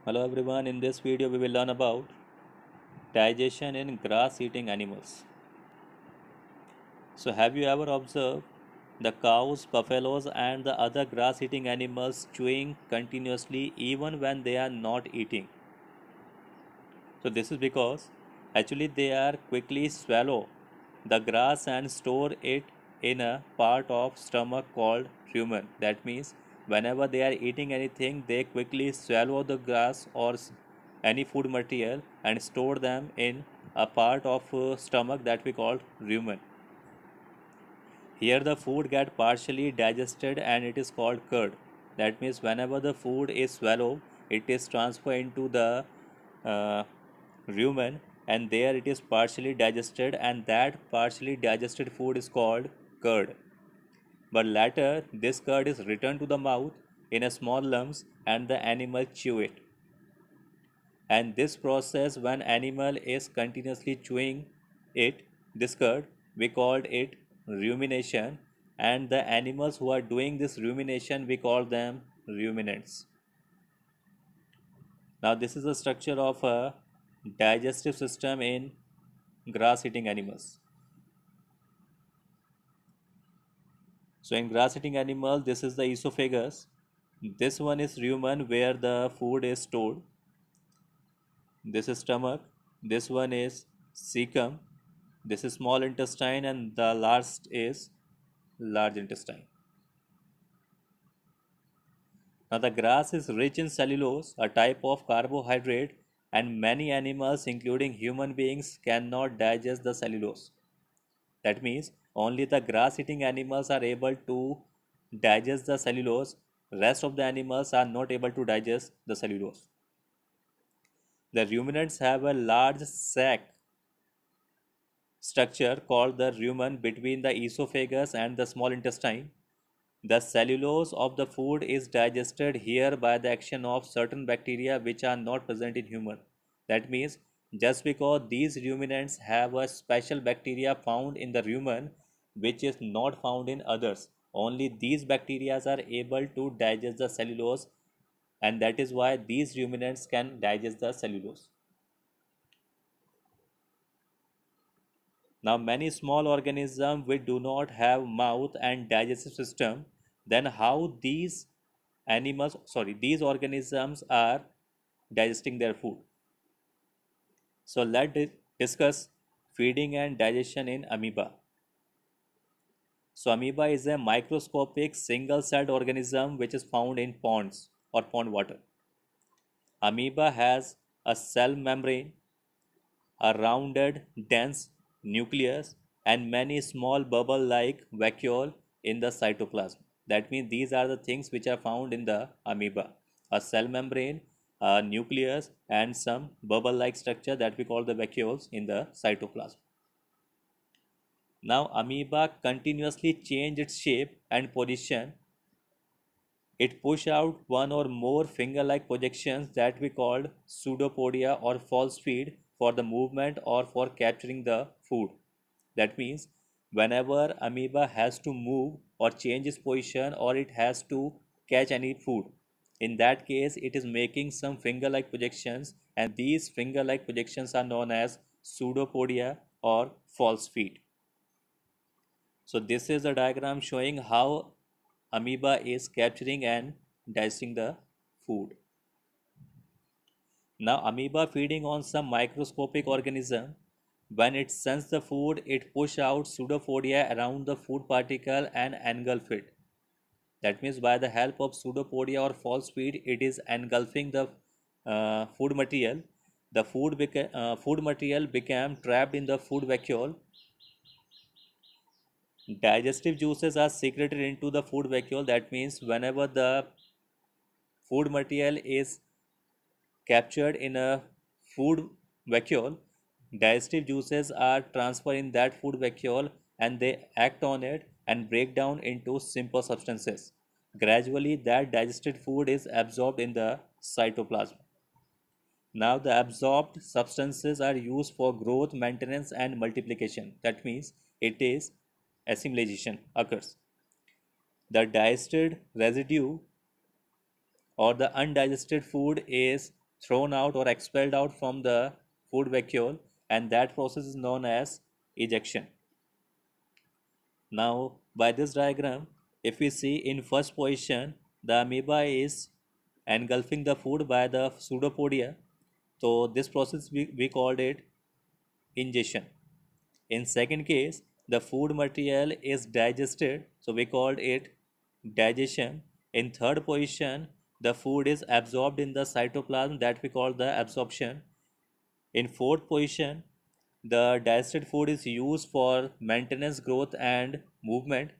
Hello everyone, in this video we will learn about digestion in grass-eating animals. So have you ever observed the cows, buffaloes and the other grass-eating animals chewing continuously even when they are not eating? So this is because actually they are quickly swallow the grass and store it in a part of stomach called rumen. That means whenever they are eating anything, they quickly swallow the grass or any food material and store them in a part of stomach that we call rumen. Here the food get partially digested and it is called curd. That means whenever the food is swallowed, it is transferred into the uh, rumen and there it is partially digested and that partially digested food is called curd. But later this curd is returned to the mouth in a small lumps and the animal chew it. And this process when animal is continuously chewing it, this curd, we called it rumination, and the animals who are doing this rumination we call them ruminants. Now this is the structure of a digestive system in grass eating animals. So in grass eating animal, this is the esophagus, this one is rumen where the food is stored, this is stomach, this one is cecum, this is small intestine, and the last is large intestine. Now, the grass is rich in cellulose, a type of carbohydrate, and many animals, including human beings, cannot digest the cellulose. That means only the grass eating animals are able to digest the cellulose, rest of the animals are not able to digest the cellulose. The ruminants have a large sac structure called the rumen between the esophagus and the small intestine. The cellulose of the food is digested here by the action of certain bacteria which are not present in human. That means just because these ruminants have a special bacteria found in the rumen which is not found in others, only these bacteria are able to digest the cellulose, and that is why these ruminants can digest the cellulose. Now, many small organisms which do not have mouth and digestive system, then how these organisms are digesting their food? So let's discuss feeding and digestion in amoeba. So amoeba is a microscopic single-celled organism which is found in ponds or pond water. Amoeba has a cell membrane, a rounded, dense nucleus, and many small bubble-like vacuole in the cytoplasm. That means these are the things which are found in the amoeba: a cell membrane, a nucleus, and some bubble-like structure that we call the vacuoles in the cytoplasm. Now, amoeba continuously change its shape and position. It push out one or more finger-like projections that we called pseudopodia or false feet for the movement or for capturing the food. That means whenever amoeba has to move or change its position or it has to catch any food, in that case it is making some finger-like projections, and these finger-like projections are known as pseudopodia or false feet. So this is a diagram showing how amoeba is capturing and digesting the food. Now amoeba feeding on some microscopic organism. When it senses the food, it push out pseudopodia around the food particle and engulf it. That means by the help of pseudopodia or false feed, it is engulfing the food material. The food material became trapped in the food vacuole. Digestive juices are secreted into the food vacuole. That means whenever the food material is captured in a food vacuole, digestive juices are transferred in that food vacuole and they act on it and break down into simple substances. Gradually, that digested food is absorbed in the cytoplasm. Now, the absorbed substances are used for growth, maintenance, and multiplication. That means it is assimilation occurs. The digested residue or the undigested food is thrown out or expelled out from the food vacuole, and that process is known as ejection. Now, by this diagram, if we see in first position, the amoeba is engulfing the food by the pseudopodia. So this process we called it ingestion. In second case, the food material is digested, so we called it digestion. In third position, the food is absorbed in the cytoplasm, that we call the absorption. In fourth position, the digested food is used for maintenance, growth, and movement.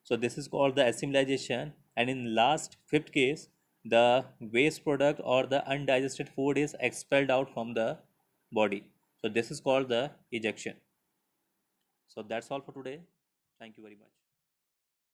So this is called the assimilation. And in last fifth case, the waste product or the undigested food is expelled out from the body. So this is called the ejection. So that's all for today. Thank you very much.